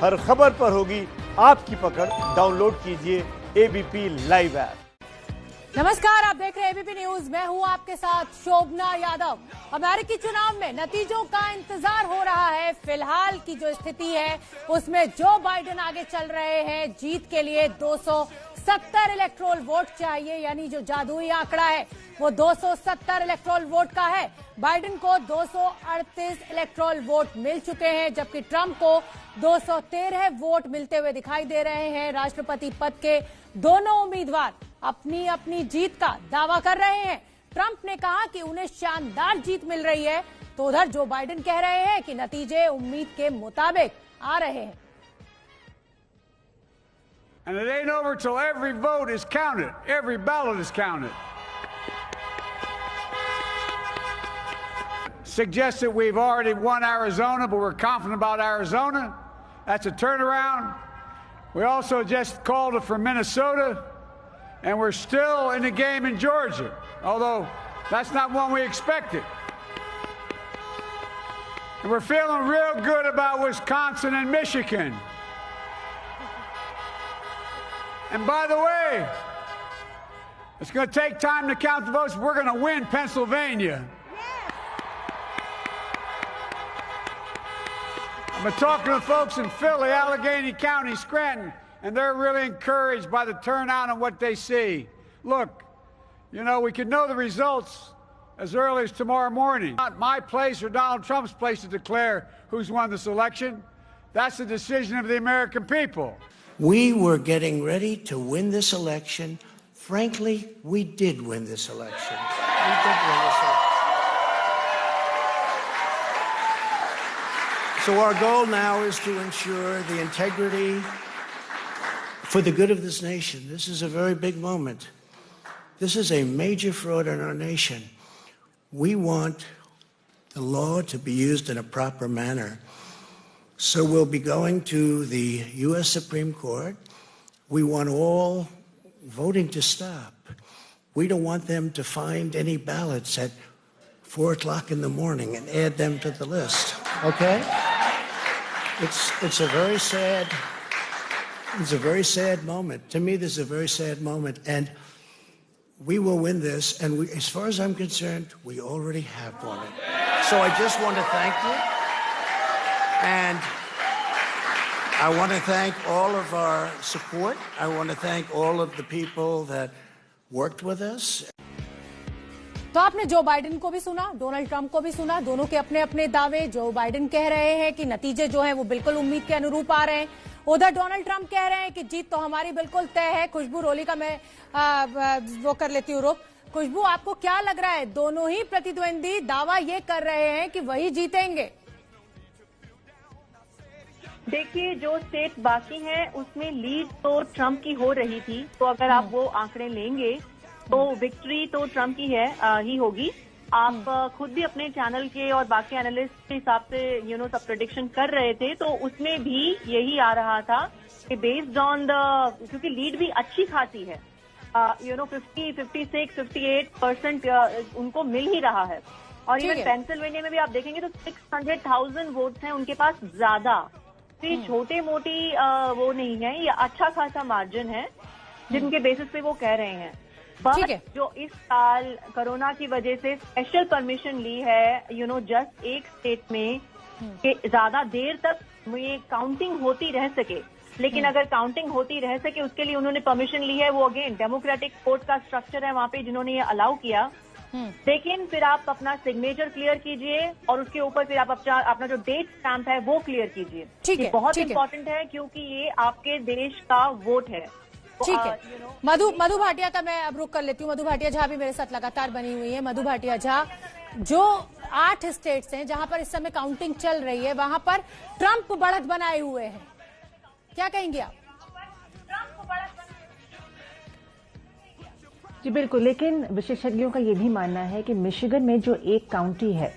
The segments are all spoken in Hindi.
हर खबर पर होगी आपकी पकड़। डाउनलोड कीजिए एबीपी लाइव ऐप। नमस्कार, आप देख रहे हैं एबीपी न्यूज। मैं हूं आपके साथ शोभना यादव। अमेरिकी चुनाव में नतीजों का इंतजार हो रहा है। फिलहाल की जो स्थिति है उसमें जो बाइडेन आगे चल रहे हैं। जीत के लिए 270 इलेक्टोरल वोट चाहिए, यानी जो जादुई आंकड़ा है वो 270 इलेक्टोरल वोट का है। बाइडेन को 238 इलेक्टोरल वोट मिल चुके हैं, जबकि ट्रंप को 213 वोट मिलते हुए दिखाई दे रहे हैं। राष्ट्रपति पद के दोनों उम्मीदवार अपनी अपनी जीत का दावा कर रहे हैं। ट्रंप ने कहा कि उन्हें शानदार जीत मिल रही है, तो उधर जो बाइडेन कह रहे हैं कि नतीजे उम्मीद के मुताबिक आ रहे हैं। And it ain't over till every vote is counted, every ballot is counted. Suggests that we've already won Arizona, but we're confident about Arizona. That's a turnaround. We also just called it for Minnesota, and we're still in the game in Georgia, although that's not one we expected. And we're feeling real good about Wisconsin and Michigan. And by the way, it's going to take time to count the votes. We're going to win Pennsylvania. I've been talking to folks in Philly, Allegheny County, Scranton, and they're really encouraged by the turnout and what they see. Look, you know, we could know the results as early as tomorrow morning. Not my place or Donald Trump's place to declare who's won this election. That's the decision of the American people. We were getting ready to win this election. Frankly, we did win this election. We did win this election. So our goal now is to ensure the integrity for the good of this nation. This is a very big moment. This is a major fraud in our nation. We want the law to be used in a proper manner. So we'll be going to the U.S. Supreme Court. We want all voting to stop. We don't want them to find any ballots at 4 o'clock in the morning and add them to the list. Okay? It's a very sad moment. To me, this is a very sad moment, and we will win this. And as far as I'm concerned, we already have won it. So I just want to thank you, and I want to thank all of our support. I want to thank all of the people that worked with us. तो आपने जो बाइडेन को भी सुना, डोनाल्ड ट्रंप को भी सुना। दोनों के अपने अपने दावे। जो बाइडेन कह रहे हैं कि नतीजे जो हैं वो बिल्कुल उम्मीद के अनुरूप आ रहे हैं, उधर डोनाल्ड ट्रंप कह रहे हैं कि जीत तो हमारी बिल्कुल तय है। खुशबू रोली का मैं वो कर लेती हूँ रुक। खुशबू, आपको क्या लग रहा है? दोनों ही प्रतिद्वंदी दावा ये कर रहे हैं कि वही जीतेंगे। देखिए, जो स्टेट बाकी हैं उसमें लीड तो ट्रंप की हो रही थी, तो अगर आप वो आंकड़े लेंगे तो विक्ट्री तो ट्रंप की ही होगी। आप खुद भी अपने चैनल के और बाकी एनालिस्ट के हिसाब से सब प्रेडिक्शन कर रहे थे, तो उसमें भी यही आ रहा था कि बेस्ड ऑन क्योंकि लीड भी अच्छी खासी है, 56, 58% उनको मिल ही रहा है। और इवन पेंसिल्वेनिया में भी आप देखेंगे तो 600,000 वोट्स हैं उनके पास ज्यादा। तो ये छोटे मोटी वो नहीं है, ये अच्छा खासा मार्जिन है जिनके बेसिस पे वो कह रहे हैं। बट जो इस साल कोरोना की वजह से स्पेशल परमिशन ली है जस्ट एक स्टेट में कि ज्यादा देर तक ये काउंटिंग होती रह सके, लेकिन अगर काउंटिंग होती रह सके उसके लिए उन्होंने परमिशन ली है। वो अगेन डेमोक्रेटिक कोर्ट का स्ट्रक्चर है वहां पे जिन्होंने ये अलाउ किया। लेकिन फिर आप अपना सिग्नेचर क्लियर कीजिए और उसके ऊपर फिर आप अपना जो डेट स्टैंप है वो क्लियर कीजिए। ये बहुत इंपॉर्टेंट है क्योंकि ये आपके देश का वोट है। ठीक है, मधु भाटिया का मैं अब रुक कर लेती हूँ। मधु भाटिया झा भी मेरे साथ लगातार बनी हुई है। मधु भाटिया झा, जो 8 स्टेट्स हैं जहां पर इस समय काउंटिंग चल रही है, वहां पर ट्रंप बढ़त बनाए हुए हैं, क्या कहेंगे आप? जी बिल्कुल, लेकिन विशेषज्ञों का ये भी मानना है कि मिशिगन में जो एक काउंटी है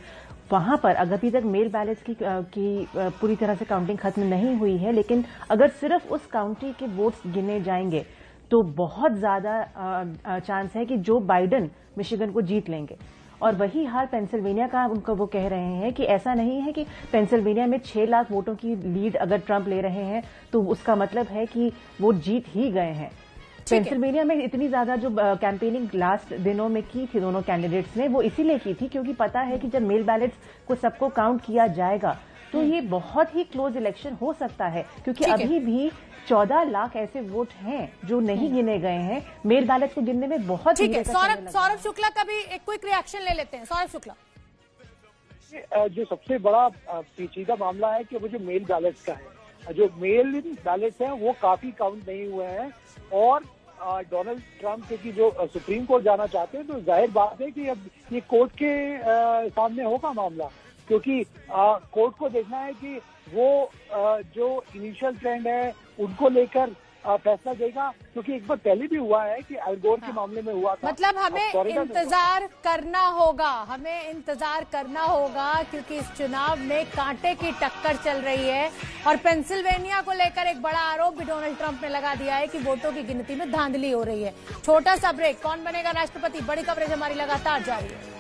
वहां पर अभी तक मेल बैलेट्स की पूरी तरह से काउंटिंग खत्म नहीं हुई है, लेकिन अगर सिर्फ उस काउंटी के वोट्स गिने जाएंगे तो बहुत ज्यादा चांस है कि जो बाइडेन मिशिगन को जीत लेंगे। और वही हाल पेंसिल्वेनिया का उनको वो कह रहे हैं कि ऐसा नहीं है कि पेंसिल्वेनिया में 6 लाख वोटों की लीड अगर ट्रंप ले रहे हैं तो उसका मतलब है कि वो जीत ही गए हैं। पेंसिल्वेनिया में इतनी ज्यादा जो कैंपेनिंग लास्ट दिनों में की थी दोनों कैंडिडेट्स ने, वो इसीलिए की थी क्योंकि पता है कि जब मेल बैलेट्स को सबको काउंट किया जाएगा तो ये बहुत ही क्लोज इलेक्शन हो सकता है, क्योंकि अभी भी 14 लाख ऐसे वोट हैं जो नहीं गिने गए हैं। मेल बैलेट को गिनने में बहुत ठीक है। सौरभ शुक्ला का भी एक क्विक रिएक्शन ले लेते हैं। सौरभ शुक्ला, जो सबसे बड़ा पेचीदा मामला है कि वो जो मेल बैलेट्स का है, जो मेल बैलेट्स हैं वो काफी काउंट नहीं हुए हैं और डोनाल्ड ट्रंप क्योंकि जो सुप्रीम कोर्ट जाना चाहते हैं तो जाहिर बात है कि अब ये कोर्ट के सामने होगा मामला, क्योंकि कोर्ट को देखना है कि वो जो इनिशियल ट्रेंड है उनको लेकर फैसला देगा, क्योंकि एक बार पहले भी हुआ है कि अल गोर के मामले में हुआ था। मतलब हमें इंतजार करना होगा, क्योंकि इस चुनाव में कांटे की टक्कर चल रही है और पेंसिल्वेनिया को लेकर एक बड़ा आरोप भी डोनाल्ड ट्रंप ने लगा दिया है कि वोटों की गिनती में धांधली हो रही है। छोटा सा ब्रेक, कौन बनेगा राष्ट्रपति, बड़ी कवरेज हमारी लगातार जारी है।